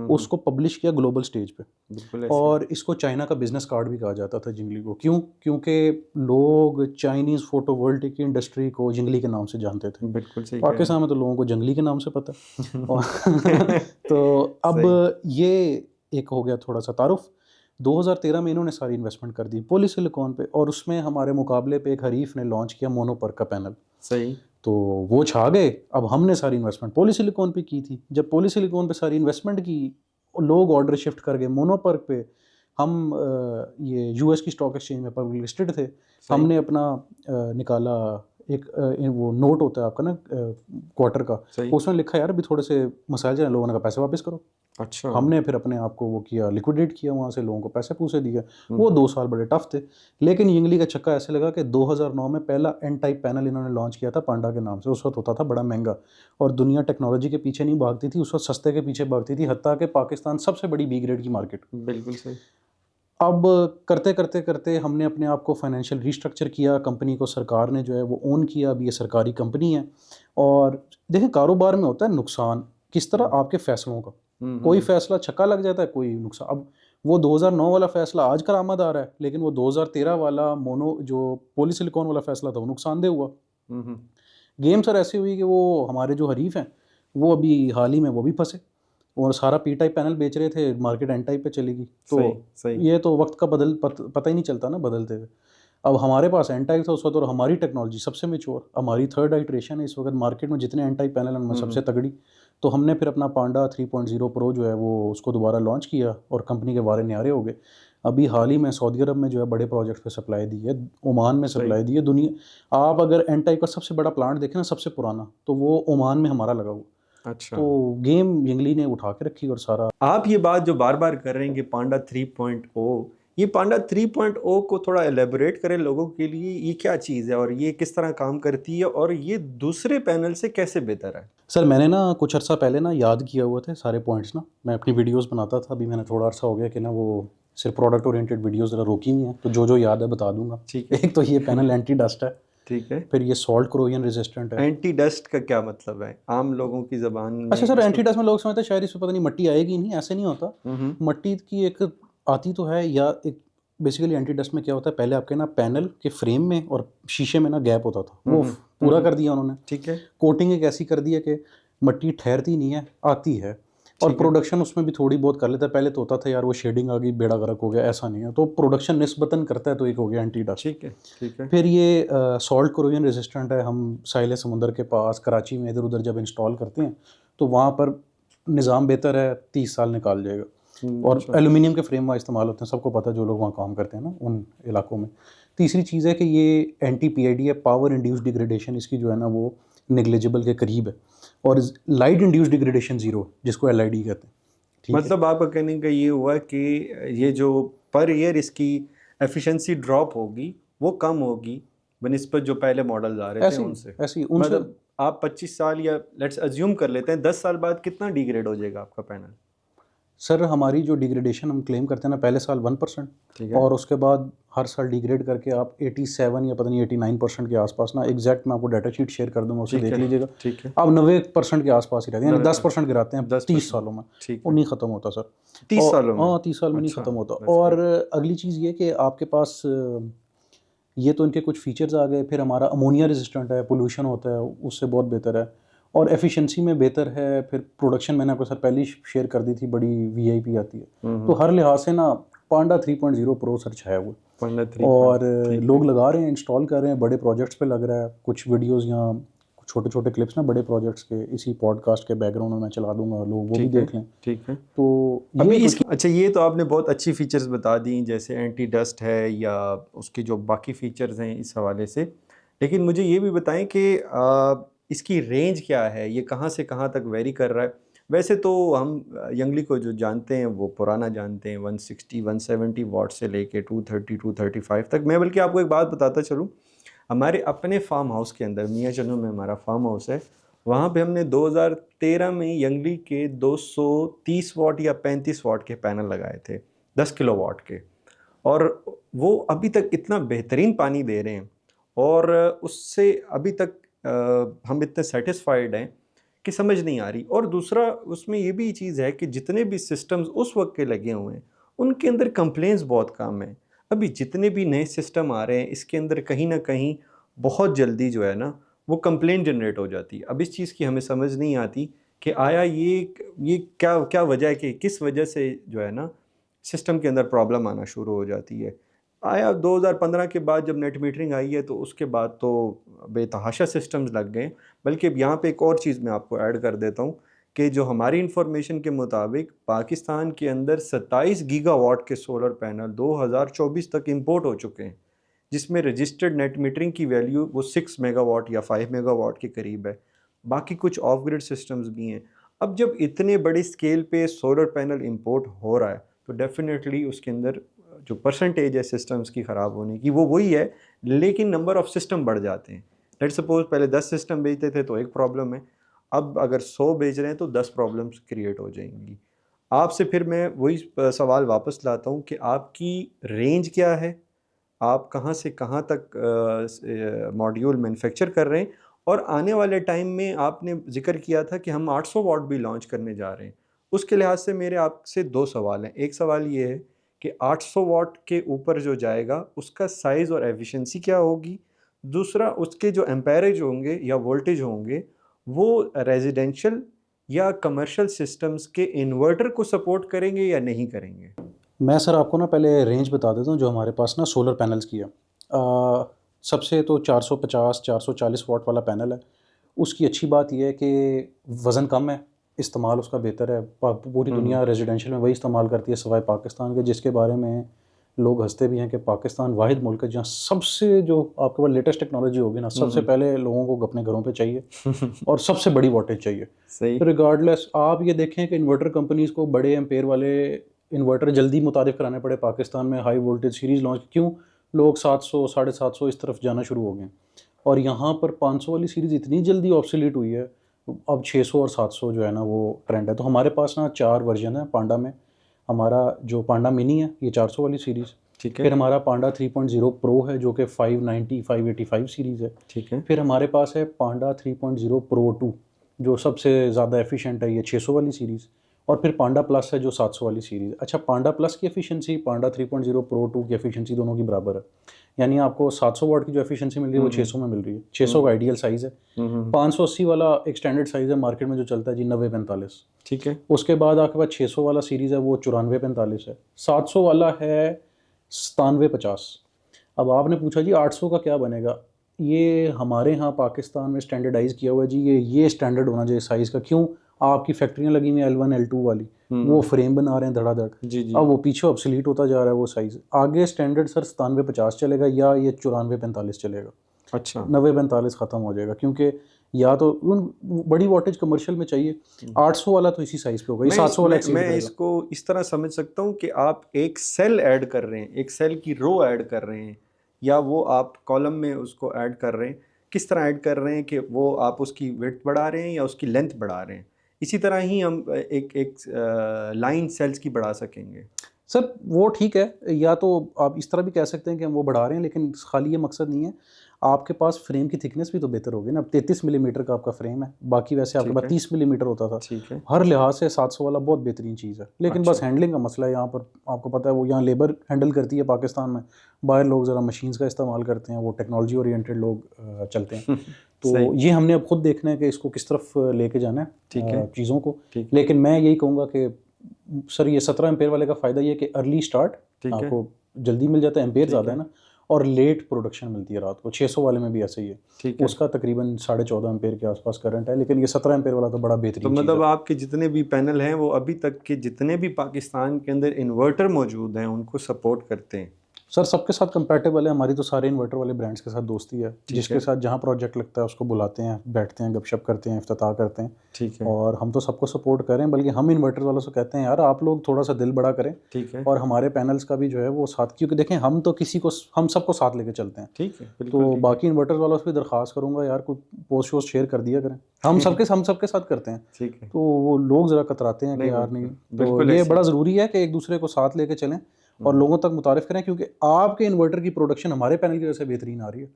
उसको पब्लिश किया ग्लोबल स्टेज पे। बिल्कुल ऐसे। और इसको चाइना का बिजनेस कार्ड भी कहा जाता था जिंगली को। क्यों? क्योंकि लोग चाइनीज़ फोटोवोल्टिक की इंडस्ट्री को जिंगली के नाम से जानते थे। बिल्कुल सही कह रहे पाकिस्तान में तो लोगों को जंगली के नाम से पता है। और हैं। तो अब सही। ये एक हो गया थोड़ा सा तारुफ। 2013 में इन्होंने सारी इन्वेस्टमेंट कर दी पॉलीसिलिकॉन पे, और उसमें हमारे मुकाबले पे एक हरीफ ने लॉन्च किया मोनोपर्क का पैनल, सही। तो वो छा गए। अब हमने सारी इन्वेस्टमेंट पॉलीसिलिकॉन पे की थी, जब पॉलीसिलिकॉन पे सारी इन्वेस्टमेंट की, लोग ऑर्डर शिफ्ट कर गए मोनोपर्क पे। हम ये यूएस की स्टॉक एक्सचेंज में पब्लिक लिस्टेड थे, सही। हमने अपना निकाला एक वो नोट होता है आपका ना क्वार्टर का, सही। उसमें लिखा है यार अभी थोड़े से मसाइल चल रहे हैं, लोगों ने कहा पैसे वापस करो। अच्छा। हमने फिर अपने आप को वो किया, लिक्विडेट किया, वहाँ से लोगों को पैसे पूसे दिए। हम्म। वो 2 साल बड़े टफ थे, लेकिन यंगली का चक्का ऐसे लगा कि 2009 में पहला एन टाइप पैनल इन्होंने लॉन्च किया था पांडा के नाम से। उस वक्त होता था बड़ा महंगा, और दुनिया टेक्नोलॉजी के पीछे नहीं भागती थी, उस वक्त सस्ते के पीछे भागती थी, हत्ता कि पाकिस्तान सबसे बड़ी बी ग्रेड की मार्केट। बिल्कुल सही। अब करते करते करते हमने अपने आप को फाइनेंशियल रीस्ट्रक्चर किया, कंपनी को सरकार ने जो है वो ओन किया, अभी ये सरकारी कंपनी है। और देखें कारोबार में होता है नुकसान किस तरह आपके फैसलों का, कोई फैसला छक्का लग जाता है, कोई नुकसान। अब वो 2009 वाला फैसला आज करामद आ रहा है, लेकिन वो 2013 वाला मोनो जो पॉलीसिलिकॉन वाला फैसला था वो नुकसानदेह हुआ। हम्म। गेम सर ऐसी हुई कि वो हमारे जो हरीफ हैं वो अभी हाल ही में वो भी फंसे, और सारा पी टाइप पैनल बेच रहे थे, मार्केट एन टाइप पे चलेगी। तो सही सही। ये तो वक्त का पता ही नहीं चलता ना बदलते हुए। अब हमारे पास एन टाइप था उस वक्त, और हमारी टेक्नोलॉजी सबसे मेच्योर, हमारी थर्ड आइट्रेशन है इस वक्त मार्केट में, जितने एन टाइप पैनल हैं उनमें सबसे तगड़ी। तो हमने फिर अपना पांडा 3.0 प्रो जो है वो उसको दोबारा लॉन्च किया, और कंपनी के वारे न्यारे हो गए। अभी हाल ही में सऊदी अरब में जो है बड़े प्रोजेक्ट्स पे सप्लाई दी है, ओमान में सप्लाई दी है। दुनिया आप अगर एन टाइप का सबसे बड़ा प्लांट देखें ना, सबसे पुराना, तो वो ओमान में हमारा लगा हुआ। अच्छा। तो गेम यंगली ने उठा के रखी, और सारा आप ये बात जो बार बार कर रहे हैं कि पांडा 3.0, ये पांडा 3.0 को थोड़ा एलेबोरेट करें लोगों के लिए, ये क्या चीज़ है और ये किस तरह काम करती है और ये दूसरे पैनल से कैसे बेहतर है? सर मैंने ना कुछ अर्सा पहले ना याद किया हुआ थे सारे पॉइंट्स ना, मैं अपनी वीडियोस बनाता था। अभी मैंने थोड़ा अर्सा हो गया कि ना वो सिर्फ प्रोडक्ट ओरिएंटेड वीडियोस ज़रा रोकी हुई हैं, तो जो जो याद है बता दूंगा। ठीक है। एक तो ये पैनल एंटी डस्ट है, ठीक है। फिर ये सॉल्ट क्रोजन रेजिस्टेंट है। एंटी डस्ट का क्या मतलब है आम लोगों की ज़बान में अच्छा सर, इसको? एंटी डस्ट में लोग समझते हैं शायद इसमें पता नहीं मट्टी आएगी, नहीं, ऐसे नहीं होता। मट्टी की एक आती तो है, या एक बेसिकली एंटी डस्ट में क्या होता है, पहले आपके ना पैनल के फ्रेम में और शीशे में ना गैप होता था, वो पूरा कर दिया उन्होंने। ठीक है। कोटिंग एक ऐसी कर दी है कि मट्टी ठहरती नहीं है, आती है, और प्रोडक्शन उसमें भी थोड़ी बहुत कर लेता है। पहले तो होता था यार वो शेडिंग आ गई बेड़ा गर्क हो गया, ऐसा नहीं है, तो प्रोडक्शन निस्बतन करता है, तो एक हो गया एंटी डस्ट। ठीक है। ठीक है। फिर ये सॉल्ट क्रोजन रेजिस्टेंट है। हम साहिल समुंदर के पास कराची में इधर उधर जब इंस्टॉल करते हैं तो वहाँ पर निज़ाम बेहतर है, 30 साल निकाल जाएगा। और एल्यूमिनियम के फ्रेम वहाँ इस्तेमाल होते हैं, सबको पता है जो लोग वहाँ काम करते हैं ना उन इलाकों में। तीसरी चीज़ है कि ये एंटी पीआईडी है, पावर इंड्यूस्ड डिग्रेडेशन इसकी जो है ना वो नेग्लिजिबल के करीब है, और लाइट इंड्यूस्ड डिग्रेडेशन ज़ीरो, जिसको एलआईडी कहते हैं। ठीक है। मतलब आपका कहने का ये हुआ कि ये जो पर ईयर इसकी एफिशिएंसी ड्रॉप होगी वो कम होगी बनिस्बत जो पहले मॉडल्स आ रहे थे उनसे। ऐसी उनसे मतलब आप 25 साल या लेट्स अज्यूम कर लेते हैं 10 साल बाद कितना डिग्रेड हो जाएगा आपका पैनल? सर हमारी जो डिग्रेडेशन हम क्लेम करते हैं ना, पहले साल 1%, ठीक है। और उसके बाद हर साल डिग्रेड करके आप 87 या पता नहीं 89% के आसपास ना, एग्जैक्ट मैं आपको डाटा शीट शेयर कर दूंगा, उसे देख लीजिएगा। ठीक है। अब 90% के आसपास ही रहते हैं, यानी 10% गिराते हैं 30 सालों में। ठीक वो नहीं ख़त्म होता सर, 30 सालों में? हाँ 30 साल में नहीं ख़त्म होता। और अगली चीज़ ये कि आपके पास ये तो इनके कुछ फीचर्स आ गए। फिर हमारा अमोनिया रेजिस्टेंट है, पोल्यूशन होता है उससे बहुत बेहतर है, और एफिशिएंसी में बेहतर है। फिर प्रोडक्शन मैंने आपको सर पहले ही शेयर कर दी थी, बड़ी वीआईपी आती है। तो हर लिहाज से ना पांडा 3.0 प्रो सर है वो, और लोग लगा रहे हैं, इंस्टॉल कर रहे हैं, बड़े प्रोजेक्ट्स पे लग रहा है। कुछ वीडियोस यहाँ छोटे छोटे क्लिप्स ना बड़े प्रोजेक्ट्स के इसी पॉडकास्ट के बैकग्राउंड में मैं चला दूंगा, लोग वो भी देख लें। ठीक है। तो अभी इसकी अच्छा, ये तो आपने बहुत अच्छी फीचर्स बता दी, जैसे एंटी डस्ट है या उसके जो बाकी फीचर्स हैं इस हवाले से, लेकिन मुझे ये भी बताएं कि इसकी रेंज क्या है, ये कहाँ से कहाँ तक वेरी कर रहा है? वैसे तो हम यंगली को जो जानते हैं वो पुराना जानते हैं, 160 170 वाट से लेके 230 235 तक। मैं बल्कि आपको एक बात बताता चलूँ, हमारे अपने फार्म हाउस के अंदर मियाँ चन्नू में हमारा फार्म हाउस है, वहाँ पे हमने 2013 में यंगली के 230 वाट या 35 वाट के पैनल लगाए थे, 10 किलो वाट के, और वो अभी तक इतना बेहतरीन पानी दे रहे हैं, और उससे अभी तक हम इतने सेटिस्फाइड हैं कि समझ नहीं आ रही। और दूसरा उसमें ये भी चीज़ है कि जितने भी सिस्टम्स उस वक्त के लगे हुए हैं उनके अंदर कंप्लेंट्स बहुत कम हैं। अभी जितने भी नए सिस्टम आ रहे हैं इसके अंदर कहीं ना कहीं बहुत जल्दी जो है ना वो कंप्लेंट जनरेट हो जाती है। अब इस चीज़ की हमें समझ नहीं आती कि आया ये क्या क्या वजह है, कि किस वजह से जो है ना सिस्टम के अंदर प्रॉब्लम आना शुरू हो जाती है। आया 2015 के बाद जब नेट मीटरिंग आई है तो उसके बाद तो बेतहाशा सिस्टम्स लग गए। बल्कि अब यहाँ पे एक और चीज़ मैं आपको ऐड कर देता हूँ कि जो हमारी इंफॉर्मेशन के मुताबिक पाकिस्तान के अंदर 27 गीगावाट के सोलर पैनल 2024 तक इंपोर्ट हो चुके हैं, जिसमें रजिस्टर्ड नेट मीटरिंग की वैल्यू वो 6 मेगावाट या 5 मेगावाट के करीब है। बाकी कुछ ऑफ ग्रिड सिस्टम्स भी हैं। अब जब इतने बड़ी स्केल पे सोलर पैनल इंपोर्ट हो रहा है तो डेफिनेटली उसके अंदर जो परसेंटेज है सिस्टम्स की ख़राब होने की वो वही है, लेकिन नंबर ऑफ़ सिस्टम बढ़ जाते हैं। लेट सपोज पहले 10 सिस्टम बेचते थे तो एक प्रॉब्लम है, अब अगर 100 बेच रहे हैं तो 10 प्रॉब्लम्स क्रिएट हो जाएंगी। आपसे फिर मैं वही सवाल वापस लाता हूँ कि आपकी रेंज क्या है, आप कहाँ से कहाँ तक मॉड्यूल मैन्युफैक्चर कर रहे हैं, और आने वाले टाइम में आपने जिक्र किया था कि हम 800 वाट भी लॉन्च करने जा रहे हैं। उसके लिहाज से मेरे आपसे 2 सवाल हैं। एक सवाल ये है कि 800 वाट के ऊपर जो जाएगा उसका साइज़ और एफिशिएंसी क्या होगी? दूसरा, उसके जो एम्पेरेज होंगे या वोल्टेज होंगे वो रेजिडेंशियल या कमर्शियल सिस्टम्स के इन्वर्टर को सपोर्ट करेंगे या नहीं करेंगे? मैं सर आपको ना पहले रेंज बता देता हूँ जो हमारे पास ना सोलर पैनल्स की है। सबसे तो 450 440 वाट वाला पैनल है। उसकी अच्छी बात ये है कि वज़न कम है, इस्तेमाल उसका बेहतर है। पूरी दुनिया रेजिडेंशियल में वही इस्तेमाल करती है सिवाय पाकिस्तान के, जिसके बारे में लोग हंसते भी हैं कि पाकिस्तान वाहिद मुल्क है जहाँ सबसे जो आपके पास लेटेस्ट टेक्नोलॉजी होगी ना, सबसे पहले लोगों को अपने घरों पे चाहिए और सबसे बड़ी वोल्टेज चाहिए। सही। रिगार्डलेस आप ये देखें कि इन्वर्टर कंपनीज़ को बड़े एम्पेयर वाले इन्वर्टर जल्दी मुतारिफ कराने पड़े पाकिस्तान में, हाई वोल्टेज सीरीज़ लॉन्च क्यों? लोग 700 750 इस तरफ जाना शुरू हो गए और यहाँ पर 500 वाली सीरीज़ इतनी जल्दी ऑब्सोलीट हुई है, अब 600 और 700 जो है ना वो ट्रेंड है। तो हमारे पास ना 4 वर्जन है पांडा में। हमारा जो पांडा मिनी है ये 400 वाली सीरीज़, ठीक है। फिर हमारा पांडा 3.0 प्रो है जो कि 590 585 सीरीज़ है, ठीक है। फिर हमारे पास है पांडा 3.0 प्रो 2 जो सबसे ज़्यादा एफिशिएंट है, ये 600 वाली सीरीज़, और फिर पांडा प्लस है जो 700 वाली सीरीज़। अच्छा, पांडा प्लस की एफिशिएंसी पांडा 3.0 प्रो 2 की एफिशिएंसी दोनों की बराबर है, यानी आपको 700 वाट की जो एफिशिएंसी मिल रही है वो 600 में मिल रही है। 600 का आइडियल साइज़ है। 580 वाला एक स्टैंडर्ड साइज़ है मार्केट में जो चलता है जी 9045। ठीक है। उसके बाद आपके पास 600 वाला सीरीज़ है वो 9445 है। 700 वाला है 9750। अब आपने पूछा जी 800 का क्या बनेगा? ये हमारे यहाँ पाकिस्तान में स्टैंडर्डाइज़ किया हुआ है जी, ये स्टैंडर्ड होना चाहिए साइज़ का। क्यों? आपकी फैक्ट्रियाँ लगी हुई हैं L1 L2 वाली, वो फ्रेम बना रहे हैं धड़ाधड़, जी जी। अब वो पीछे ऑब्सोलीट होता जा रहा है वो साइज़। आगे स्टैंडर्ड सर 9750 चलेगा या ये 9445 चलेगा। अच्छा। 9045 ख़त्म हो जाएगा क्योंकि या तो उन बड़ी वोल्टेज कमर्शियल में चाहिए। 800 वाला तो इसी साइज़ पे होगा, ये 700 वाला एक्सीड मैं करेगा। इसको इस तरह समझ सकता हूँ कि आप एक सेल ऐड कर रहे हैं, एक सेल की रो ऐड कर रहे हैं, या वो आप कॉलम में उसको ऐड कर रहे हैं। किस तरह ऐड कर रहे हैं कि वो आप उसकी विड्थ बढ़ा रहे हैं या उसकी लेंथ बढ़ा रहे हैं? इसी तरह ही हम एक लाइन सेल्स की बढ़ा सकेंगे। सर वो ठीक है, या तो आप इस तरह भी कह सकते हैं कि हम वो बढ़ा रहे हैं, लेकिन खाली ये मकसद नहीं है। आपके पास फ्रेम की थिकनेस भी तो बेहतर होगी ना। अब 33 मिलीमीटर का आपका फ्रेम है, बाकी वैसे आपके ठीक पास है। 30 मिलीमीटर होता था। ठीक है। हर लिहाज से 700 वाला बहुत बेहतरीन चीज़ है, लेकिन बस अच्छा। हैंडलिंग का मसला है यहाँ पर। आपको पता है वो यहाँ लेबर हैंडल करती है पाकिस्तान में, बाहर लोग ज़रा मशीन्स का इस्तेमाल करते हैं, वो टेक्नोलॉजी ओरिएंटेड लोग चलते हैं। तो सही। ये हमने अब खुद देखना है कि इसको किस तरफ लेके जाना ठीक है है। चीज़ों को। ठीक है। लेकिन मैं यही कहूँगा कि सर ये 17 एम्पेयर वाले का फ़ायदा ये है कि अर्ली स्टार्ट ठीक है। आपको जल्दी मिल जाता है, एम्पेयर ठीक ज़्यादा है। है ना, और लेट प्रोडक्शन मिलती है रात को। 600 वाले में भी ऐसा ही है, ठीक है। उसका तकरीबन 14.5 एम्पेयर के आसपास करंट है, लेकिन ये 17 एम्पेयर वाला तो बड़ा तो बेहतरीन चीज़ मतलब है। आपके जितने भी पैनल हैं वो अभी तक के जितने भी पाकिस्तान के अंदर इन्वर्टर मौजूद हैं उनको सपोर्ट करते हैं? सर सबके साथ कंपैटिबल है, हमारी तो सारे इन्वर्टर वाले ब्रांड्स के साथ दोस्ती है। जिसके है। साथ जहाँ प्रोजेक्ट लगता है उसको बुलाते हैं, बैठते हैं, गपशप करते हैं, इफ्तिताह करते हैं, ठीक है। और हम तो सबको सपोर्ट करें, बल्कि हम इन्वर्टर वालों से कहते हैं यार आप लोग थोड़ा सा दिल बड़ा करें ठीक है। और हमारे पैनल्स का भी जो है वो साथ, क्योंकि देखें हम तो हम सबको साथ लेके चलते हैं। ठीक है। तो बिल्कुल ठीक है। बाकी इन्वर्टर वालों से भी दरख्वास्त करूंगा यार कोई पोस्ट वोस्ट शेयर कर दिया करें, हम सबके साथ करते हैं। ठीक है। तो वो लोग ज़रा कतराते हैं कि नहीं, यार नहीं, बिल्कुल तो बिल्कुल ये ऐसे। बड़ा ज़रूरी है कि एक दूसरे को साथ लेके चलें और लोगों तक मुतारिफ करें, क्योंकि आपके इन्वर्टर की प्रोडक्शन हमारे पैनल की वजह से बेहतरीन आ रही है।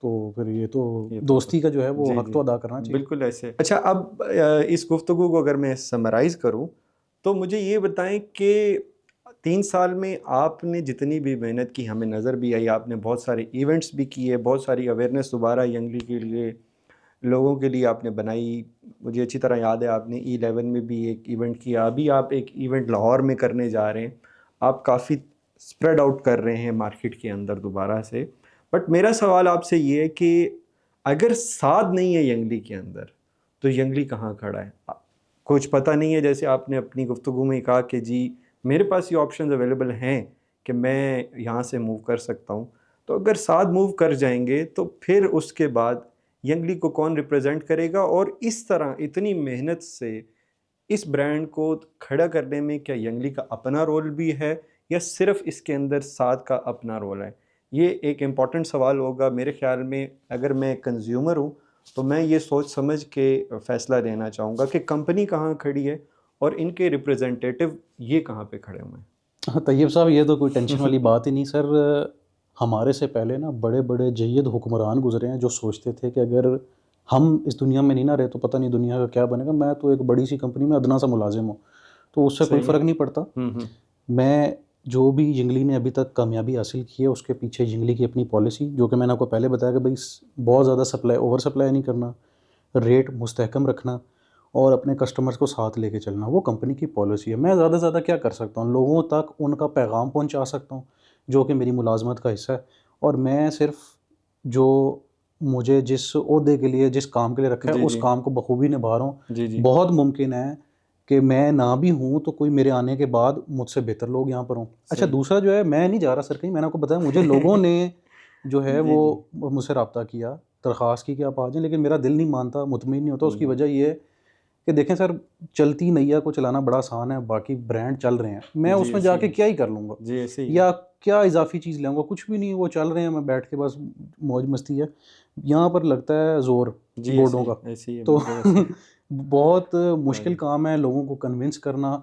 तो फिर ये तो दोस्ती का जो है वो जी हक जी तो अदा करना चाहिए। बिल्कुल ऐसे। अच्छा, अब इस गुफ्तगू को अगर मैं समराइज़ करूं तो मुझे ये बताएं कि 3 साल में आपने जितनी भी मेहनत की, हमें नज़र भी आई, आपने बहुत सारे इवेंट्स भी किए, बहुत सारी अवेयरनेस दोबारा यंगली के लिए लोगों के लिए आपने बनाई। मुझे अच्छी तरह याद है आपने E11 में भी एक इवेंट किया, अभी आप एक इवेंट लाहौर में करने जा रहे हैं। आप काफ़ी स्प्रेड आउट कर रहे हैं मार्केट के अंदर दोबारा से। बट मेरा सवाल आपसे ये है कि अगर साथ नहीं है यंगली के अंदर तो यंगली कहाँ खड़ा है? कुछ पता नहीं है, जैसे आपने अपनी गुफ्तगू में कहा कि जी मेरे पास ये ऑप्शंस अवेलेबल हैं कि मैं यहाँ से मूव कर सकता हूँ। तो अगर साथ मूव कर जाएंगे तो फिर उसके बाद यंगली को कौन रिप्रेजेंट करेगा, और इस तरह इतनी मेहनत से इस ब्रांड को खड़ा करने में क्या यंगली का अपना रोल भी है या सिर्फ इसके अंदर साथ का अपना रोल है? ये एक इम्पॉर्टेंट सवाल होगा मेरे ख्याल में। अगर मैं कंज्यूमर हूँ तो मैं ये सोच समझ के फ़ैसला लेना चाहूँगा कि कंपनी कहाँ खड़ी है और इनके रिप्रेजेंटेटिव ये कहाँ पे खड़े हुए हैं। हाँ तैयब साहब, ये तो कोई टेंशन वाली बात ही नहीं सर। हमारे से पहले ना बड़े बड़े जय्यद हुक्मरान गुजरे हैं जो सोचते थे कि अगर हम इस दुनिया में नहीं ना रहे तो पता नहीं दुनिया का क्या बनेगा। मैं तो एक बड़ी सी कंपनी में अदना सा मुलाजिम हूँ, तो उससे कोई सही है। फ़र्क नहीं पड़ता। मैं जो भी जिंगली ने अभी तक कामयाबी हासिल की है उसके पीछे जिंगली की अपनी पॉलिसी, जो कि मैंने आपको पहले बताया कि भाई बहुत ज़्यादा सप्लाई, ओवर सप्लाई नहीं करना, रेट मुस्तहकम रखना और अपने कस्टमर्स को साथ लेके चलना, वो कंपनी की पॉलिसी है। मैं ज़्यादा से ज़्यादा क्या कर सकता हूँ, लोगों तक उनका पैगाम पहुँचा सकता हूँ जो कि मेरी मुलाजमत का हिस्सा है। और मैं सिर्फ जो मुझे जिस ओहदे के लिए, जिस काम के लिए रखा है, जी उस जी काम को बखूबी निभा रहा हूँ। जी जी। बहुत मुमकिन है कि मैं ना भी हूँ तो कोई मेरे आने के बाद मुझसे बेहतर लोग यहाँ पर हों। अच्छा, सही। दूसरा जो है, मैं नहीं जा रहा सर कहीं, मैंने आपको बताया मुझे लोगों ने जो है जी वो जी। मुझसे रब्ता किया, दरख्वास्त की कि आप आ जाएँ, लेकिन मेरा दिल नहीं मानता, मुतमईन नहीं होता। उसकी हम्म। वजह ये है कि देखें सर, चलती नैया को चलाना बड़ा आसान है, बाकी ब्रांड चल रहे हैं, मैं जी उसमें ऐसे जाके ही। क्या ही कर लूँगा जी ऐसे ही है। या क्या इजाफी चीज़ लाऊंगा? कुछ भी नहीं, वो चल रहे हैं, मैं बैठ के बस मौज मस्ती है। यहाँ पर लगता है ज़ोर जी बोर्डों का। ऐसे ही है, तो बिल्कुल ऐसे ही। बहुत मुश्किल सॉरी। काम है लोगों को कन्विंस करना।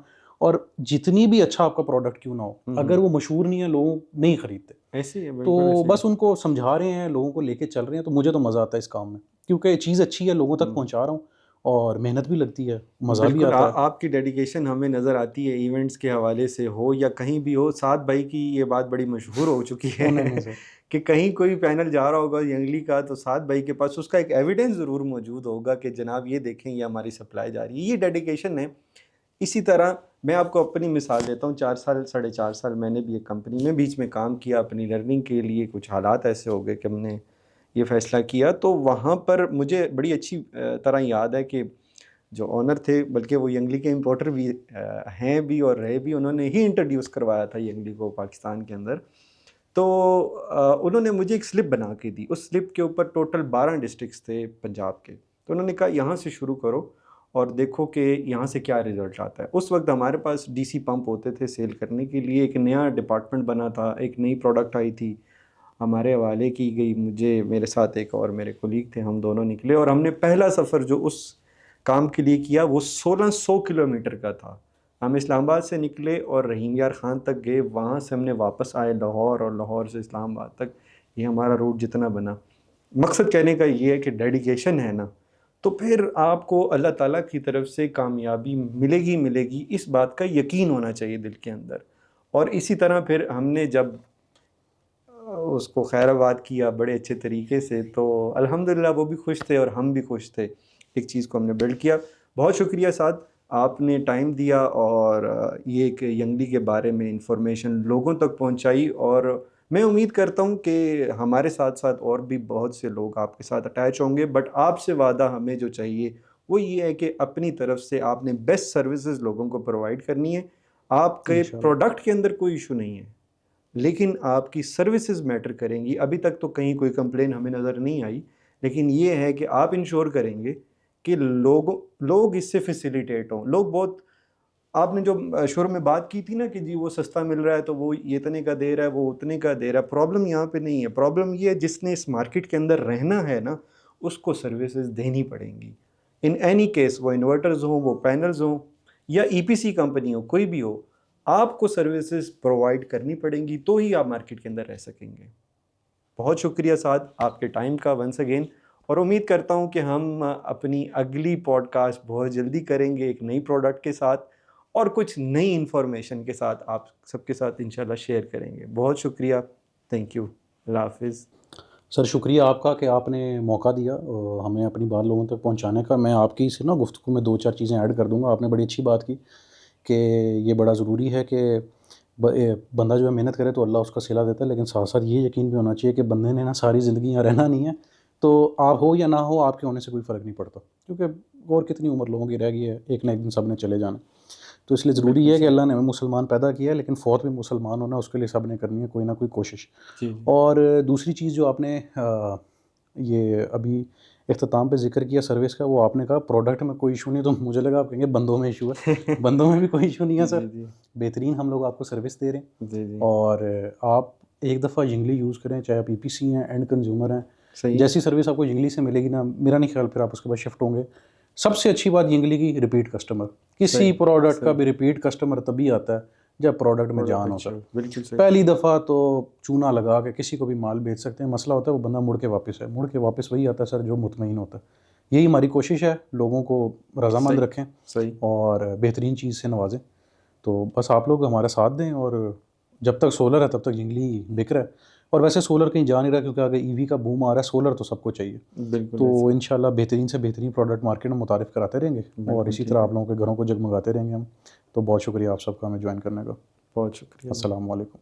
और जितनी भी अच्छा आपका प्रोडक्ट क्यों ना हो, अगर वो मशहूर नहीं है, लोग नहीं खरीदते। ऐसे ही है, बिल्कुल तो ऐसे ही बस उनको समझा रहे हैं, लोगों को लेके चल रहे हैं, तो मुझे तो मज़ा आता है इस काम में, क्योंकि चीज़ अच्छी है, लोगों तक है। पहुँचा रहा हूँ और मेहनत भी लगती है, मज़ा भी बिल्कुल, आता है। आपकी डेडिकेशन हमें नज़र आती है, इवेंट्स के हवाले से हो या कहीं भी हो। साद भाई की ये बात बड़ी मशहूर हो चुकी है ओ नहीं नहीं सर। कि कहीं कोई पैनल जा रहा होगा यंगली का तो साद भाई के पास उसका एक एविडेंस ज़रूर मौजूद होगा कि जनाब ये देखें, ये हमारी सप्लाई जा रही है। ये डेडिकेशन है। इसी तरह मैं आपको अपनी मिसाल देता हूँ। 4 साल, साढ़े 4 साल मैंने भी एक कंपनी में बीच में काम किया अपनी लर्निंग के लिए। कुछ हालात ऐसे हो गए कि हमने ये फ़ैसला किया, तो वहाँ पर मुझे बड़ी अच्छी तरह याद है कि जो ओनर थे, बल्कि वो यंगली के इंपोर्टर भी हैं भी और रहे भी, उन्होंने ही इंट्रोड्यूस करवाया था यंगली को पाकिस्तान के अंदर। तो उन्होंने मुझे एक स्लिप बना के दी। उस स्लिप के ऊपर टोटल 12 डिस्ट्रिक्ट्स थे पंजाब के। तो उन्होंने कहा यहाँ से शुरू करो और देखो कि यहाँ से क्या रिज़ल्ट आता है। उस वक्त हमारे पास डीसी पंप होते थे सेल करने के लिए। एक नया डिपार्टमेंट बना था, एक नई प्रोडक्ट आई थी, हमारे हवाले की गई। मुझे, मेरे साथ एक और मेरे कोलीग थे, हम दोनों निकले और हमने पहला सफ़र जो उस काम के लिए किया वो 1600 किलोमीटर का था। हम इस्लामाबाद से निकले और रहीम यार ख़ान तक गए, वहाँ से हमने वापस आए लाहौर और लाहौर से इस्लामाबाद तक। ये हमारा रूट जितना बना। मकसद कहने का ये है कि डेडिकेशन है ना, तो फिर आपको अल्लाह ताला की तरफ से कामयाबी मिलेगी मिलेगी, इस बात का यकीन होना चाहिए दिल के अंदर। और इसी तरह फिर हमने जब उसको खैराबाद किया बड़े अच्छे तरीके से, तो अल्हम्दुलिल्लाह वो भी खुश थे और हम भी खुश थे। एक चीज़ को हमने बिल्ड किया। बहुत शुक्रिया साद, आपने टाइम दिया और ये एक यंगली के बारे में इंफॉर्मेशन लोगों तक पहुंचाई। और मैं उम्मीद करता हूं कि हमारे साथ साथ और भी बहुत से लोग आपके साथ अटैच होंगे। बट आपसे वादा हमें जो चाहिए वो ये है कि अपनी तरफ से आपने बेस्ट सर्विसेज लोगों को प्रोवाइड करनी है। आपके इंशाल्लाह। प्रोडक्ट के अंदर कोई इशू नहीं है, लेकिन आपकी सर्विसेज मैटर करेंगी। अभी तक तो कहीं कोई कंप्लेन हमें नज़र नहीं आई, लेकिन ये है कि आप इंश्योर करेंगे कि लोग इससे फैसिलिटेट हों। लोग बहुत, आपने जो शुरू में बात की थी ना कि जी वो सस्ता मिल रहा है तो वो ये इतने का दे रहा है, वो उतने का दे रहा है। प्रॉब्लम यहाँ पे नहीं है। प्रॉब्लम ये है जिसने इस मार्केट के अंदर रहना है ना, उसको सर्विसेज देनी पड़ेंगी। इन एनी केस, वो इन्वर्टर्स हों, वो पैनल्स हों या ईपीसी कंपनी हो, कोई भी हो, आपको सर्विसेज प्रोवाइड करनी पड़ेंगी, तो ही आप मार्केट के अंदर रह सकेंगे। बहुत शुक्रिया साद आपके टाइम का वंस अगेन। और उम्मीद करता हूँ कि हम अपनी अगली पॉडकास्ट बहुत जल्दी करेंगे एक नई प्रोडक्ट के साथ और कुछ नई इन्फॉर्मेशन के साथ आप सबके साथ इंशाल्लाह शेयर करेंगे। बहुत शुक्रिया। Thank you. अल्लाह हाफिज़। सर शुक्रिया आपका कि आपने मौका दिया हमें अपनी बात लोगों तक पहुंचाने का। मैं आपकी इस ना गुफ्तगू में 2-4 चीज़ें ऐड कर दूंगा। आपने बड़ी अच्छी बात की कि ये बड़ा ज़रूरी है कि बंदा जो है मेहनत करे तो अल्लाह उसका सिला देता है, लेकिन साथ साथ ये यकीन भी होना चाहिए कि बंदे ने ना सारी ज़िंदगी यहाँ रहना नहीं है। तो आप हो या ना हो, आपके होने से कोई फ़र्क नहीं पड़ता, क्योंकि और कितनी उम्र लोगों की रह गई है, एक ना एक दिन सब ने चले जाना। तो इसलिए ज़रूरी है कि अल्लाह ने हमें मुसलमान पैदा किया है, लेकिन फ़ौत भी मुसलमान होना उसके लिए सब ने करनी है कोई ना कोई कोशिश। जी और दूसरी चीज़ जो आपने ये अभी इख्तिताम पे ज़िक्र किया सर्विस का, वो आपने कहा प्रोडक्ट में कोई इशू नहीं, तो मुझे लगा आप कहेंगे बंदों में इशू है। बंदों में भी कोई इशू नहीं है सर, जी बेहतरीन हम लोग आपको सर्विस दे रहे हैं। जी जी और आप एक दफ़ा यंगली यूज़ करें, चाहे आप ईपीसी हैं, एंड कंज्यूमर हैं, सही जैसी सर्विस आपको यंगली से मिलेगी ना, मेरा नहीं ख्याल फिर आप उसके बाद शिफ्ट होंगे। सबसे अच्छी बात यंगली की रिपीट कस्टमर, किसी सही प्रोडक्ट का सही भी रिपीट कस्टमर तभी आता है जब प्रोडक्ट में प्रोडक्ट जान हो अच्छा सर। बिल्कुल सही पहली दफ़ा तो चूना लगा के किसी को भी माल बेच सकते हैं, मसला होता है वो बंदा मुड़ के वापस है, मुड़ के वापस वही आता है सर जो मुतमईन होता है। यही हमारी कोशिश है, लोगों को रज़ामंद सही रखें सही और बेहतरीन चीज़ से नवाजें। तो बस आप लोग हमारा साथ दें, और जब तक सोलर है तब तक यंगली बिक रहा है। और वैसे सोलर कहीं जा नहीं रहा, क्योंकि आगे ईवी का बूम आ रहा है, सोलर तो सबको चाहिए। बिल्कुल तो ऐसे इंशाल्लाह बेहतरीन से बेहतरीन प्रोडक्ट मार्केट में मुतारिफ़ कराते रहेंगे, और बिल्कुल इसी ठीक तरह है आप लोगों के घरों को जगमगाते रहेंगे हम। तो बहुत शुक्रिया आप सबका हमें ज्वाइन करने का। बहुत शुक्रिया अस्सलाम वालेकुम।